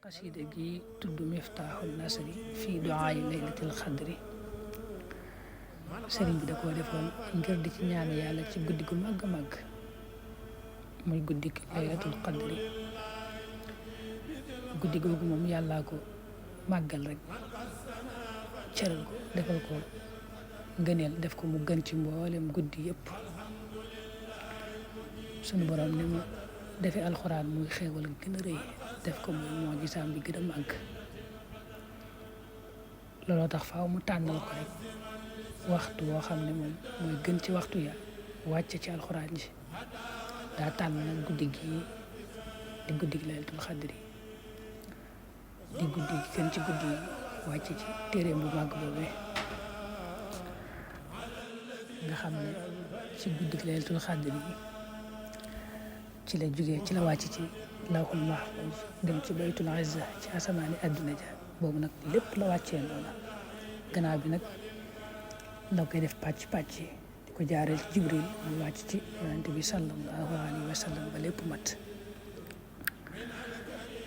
xasida gi tudd Miftaaxul Nasri fii duaayi laylatil xadri sëriñ bi da koo defoon ngir di ci ñaan yàlla ci guddi gu màgg màgg muy guddi laylatul xadri. guddi googu moom yàllaa ko màggal rek cëral ko defal ko ngëneel def ko mu gën ci mboolem guddi yëpp. sunu borom ni mu defee alxuraan muy xéewal gën a rëy def ko muy moo gisaam bi gën a màgg. looloo tax faaw mu tànnal ko rek waxtu woo xam ne moom mooy gën ci waxtu ya wàcce ci alxuraan ji. daa tànn nag guddi gi di guddi gi laylatul xadri di guddi gi gën ci guddi yi wàcce ci téeréem bu màgg boobee nga xam ne ci guddi gi laylatul xadri ci la jógee ci la wàcc ci lawhul mahfuz dem ci baytul izza ci asamaani àdduna ja boobu nag lépp la wàccee noonu. gannaaw bi nag la koy def pàcc di ko jaareel ci jibril mu wàcc ci yonent bi sallallahu alayhi wa sallam ba lépp mat.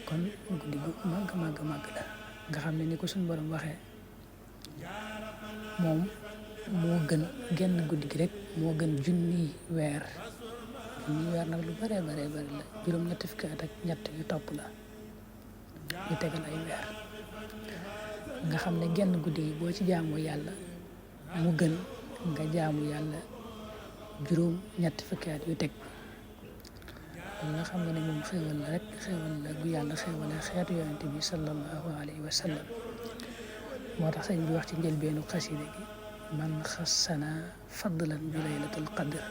kon guddi gu màgg la nga xam ne ni ko suñu borom waxee moom moo gën genn guddi gi rek moo gën junniy weer nag lu bare la juróom-ñetti fukki at ak ñett yu topp la yu tegal ay weer nga xam ne genn guddi gi boo ci jaamu yàlla mu gën nga jaamu yàlla juróom-ñetti fukki at yu teg. nga xam ne moom xéewal la rek xéewal la gu yàlla xéewale xeetu yonent bi sallallahu alayhi wa sallam. moo tax sëñ bi wax ci njëlbeenu xasida gi man xassana fadlan bi laylatul qadr.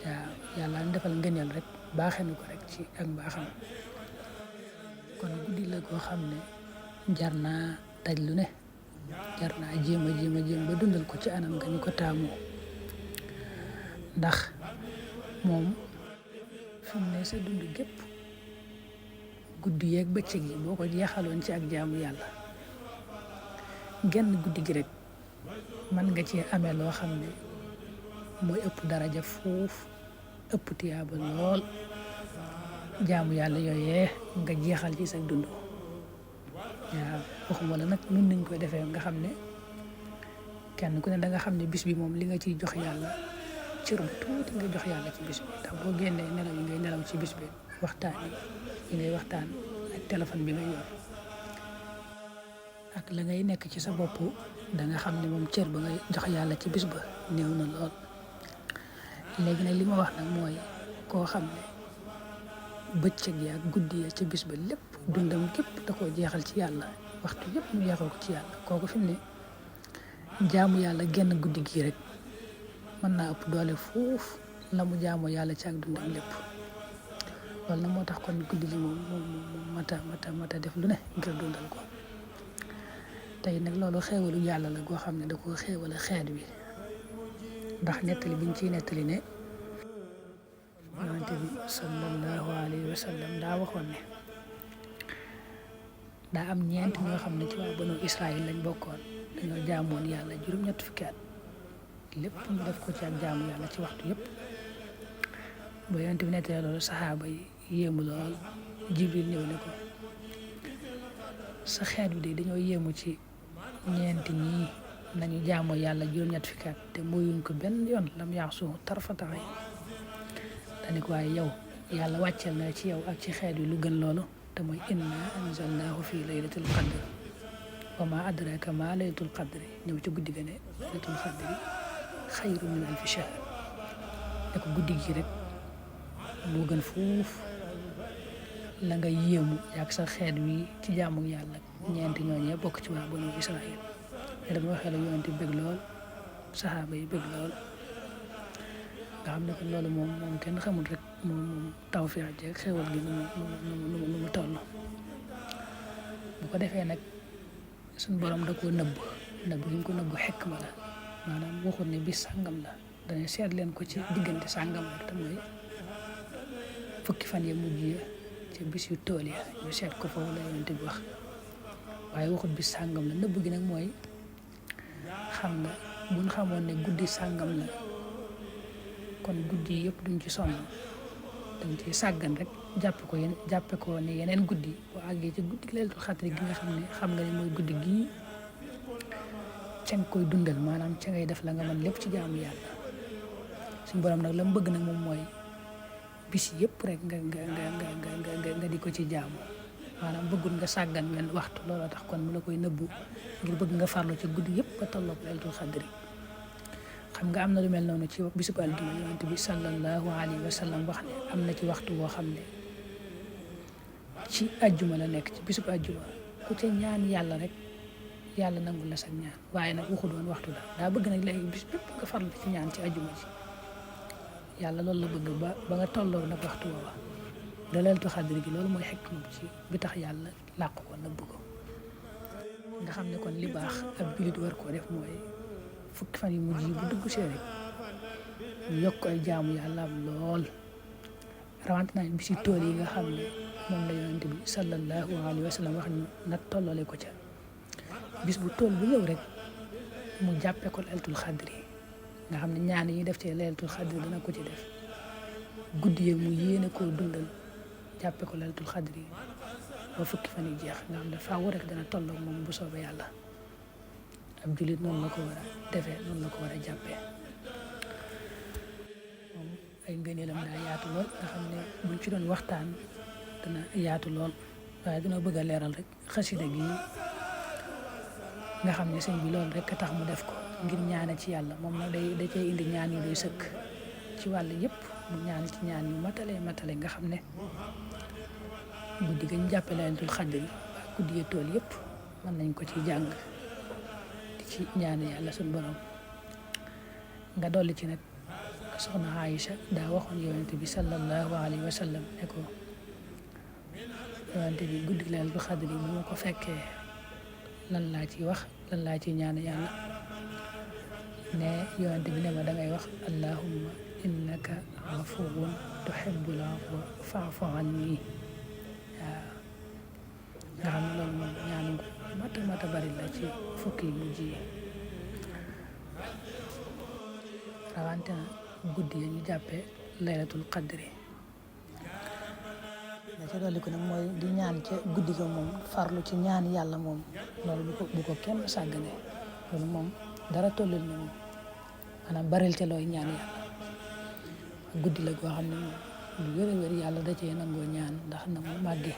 waaw yàlla ñu defal ngëneel rek baaxee na ko rek ci ak mbaaxam. kon guddi la goo xam ne jar naa daj lu ne jar naa jéem ba dundal ko ci anam nga ñu ko taamu ndax moom fi mu ne sa dund gépp guddi yeeg bëccëg yi boo ko jeexaloon ci ak jaamu yàlla genn guddi gi rek mën nga ci amee loo xam ne mooy ëpp daraja fuuf ëpp tiyaaba lool jaamu yàlla yooyee nga jeexal ci sa dund. waaw waxuma la nag nun nañ koy defee nga xam ne kenn ku ne da nga xam ne bis bi moom li nga ciy jox yàlla cër bu tuuti nga jox yàlla ci bis bi ndax boo génnee nelaw yi ngay nelaw ci bis bi waxtaan yi ngay waxtaan ak téléphone bi ngay yor ak la ngay nekk ci sa bopp da nga xam ne moom cër ba ngay jox yàlla ci bis ba néew na lool. léegi nag li ma wax nag mooy koo xam ne bëccëg ya ak guddi ya ci bis ba lépp dundam képp da koo jeexal ci yàlla waxtu yëpp mu jeexal ko ci yàlla kooku fi mu ne jaamu yàlla genn guddi gii rek mën naa ëpp doole fuuf la mu jaamoo yàlla ci ak dundam lépp. loolu nag moo tax kon guddi gi moom mata def lu ne ngir dundal ko. tey nag loolu xéewalu yàlla la goo xam ne da ko xéewale xeet wi ndax nettali biñ ciy nettali ne yonent bi sallallahu alayhi wa sallam daa waxoon ne daa am ñeent ñoo xam ne ci waa banu Israël lañ bokkoon dañoo jaamoon yàlla juróom-ñett fukki at lépp ñu def ko ci ak jaamu yàlla ci waxtu yëpp. ba yonent bi nettali loolu saxaaba yi yéemu lool Jibril ñëw ne ko sa xeet bi de dañoo yéemu ci ñeenti ñii nañu jaamoo yàlla juróom-ñett fukki at te muyuñ ko benn yoon lam yaasu tarfata ayn. dañu ko waaye yow yàlla wàcceel na ci yow ak ci xeet wi lu gën loolu te mooy inna anzalnaahu fii laylatul qadr wa ma adraka ma laylatul qadri ñëw ci guddi ga ne laylatul qadri xayru min alfi shahr. ne ko guddi gi rek moo gën fuuf la nga yéemu yaag sa xeet wi ci jaamu yàlla ñeenti ñooñee bokk ci waa banu Israël. te dama waxee la yonent bëgg lool saxaaba yi bëgg lool nga xam ne ko loolu moom kenn xamul rek moom tawfeex jeeg xéwal gi nu mu toll. bu ko defee nag suñ borom da koo nëbb gi ko nëbb xikma la maanaam waxul ne bis sàngam la dana seet leen ko ci diggante sàngam rek te mooy fukki fan ya mujj ya ci bis yu tool ya ñu seet ko foofu la yonent bi wax waaye waxul bis sàngam la nëbb gi nag mooy xam nga buñ xamoon ne guddi sàngam la kon guddi yëpp duñ ci sonn danga ci sàggan rek jàppe ko ne yeneen guddi boo àggee ci guddi laylatul xadri gi nga xam nga ne mooy guddi gii ca nga koy dundal maanaam ca ngay def la nga mën lépp ci jaamu yàlla suñu borom nag la mu bëgg nag moom mooy bis yëpp rek nga di ko ci jaamu maanaam bëggul nga sàggan wenn waxtu looloo tax kon mu la koy nëbbu ngir bëgg nga farlu ci guddi yëpp ba tolloog laylatul xadri xam nga am na lu mel noonu ci bisub aljuma yonent bi sallallahu alayhi wa sallam wax ne am na ci waxtu boo xam ne ci ajjuma la nekk ci bisub ajjuma ku ca ñaan yàlla rek yàlla nangul la sa ñaan waaye nag waxu doon waxtu la daa bëgg nag léegi bis bépp nga farlu ci ñaan ci ajjuma ji yàlla loolu la bëgg ba nga tolloo nag waxtu booba da laylatul xadri gi loolu mooy xekk ci bi tax yàlla làq ko nëbb ko nga xam ne kon li baax ab jullit war koo def mooy fukki fan yu mujj yi bu dugg see rek ñu yokk ay jaamu yàlla am lool rawante naa bi si tool yi nga xam ne moom la yonent bi sallallahu alayhi wa sallam wax ñu nag tolloole ko ca bis bu tool bu ñëw rek mu jàppe ko laylatul xadri nga xam ne ñaan yi def ci laylatul xadri dana ko ci def guddi yi mu yéene koo dundal jàppe ko laylatul xadri ba fukki fan yi jeex nga xam ne faaw rek dana tolloog moom bu soobee yàlla ab jullit noonu la ko war a defee noonu la ko war a jàppee moom ay ngëneelam daa yaatu lool nga xam ne buñ ci doon waxtaan dana yaatu lool waaye dina bëgg a leeral rek xasida gi nga xam ne sëñ bi loolu rek a tax mu def ko ngir ñaane ci yàlla moom nag da cay indi ñaan yu doy sëkk ci wàll yëpp mu ñaan ci ñaan yu matale nga xam ne guddi ga ñu jàppe laylatul xadri ak guddi ya tool yëpp mën nañ ko ci jàng di ci ñaan yàlla suñu borom nga dolli ci nag soxna Aïcha daa waxoon yonent bi sallallahu alayhi wa sallam ne ko yonent bi guddi laylatul xadri bu ma ko fekkee lan laa ciy wax lan laa ciy ñaan yàlla ne yonent bi ne ma dangay wax allahumma innaka afuwwun tuhibbul afwa fa'fu anni waaw nga xam ne loolu moom ñaanu mata bari la ci fukki mujj yi rawante na guddi yi ñu jàppee laylatul qadri da ca dolli ko nag mooy di ñaan ca guddi ga moom farlu ci ñaan yàlla moom loolu bu ko kenn sàggane loolu moom dara tollul na moom maanaam baril ca looy ñaan yàlla guddi la goo xam ne moom lu wér a wér yàlla da cee nangoo ñaan ndax na mu màggee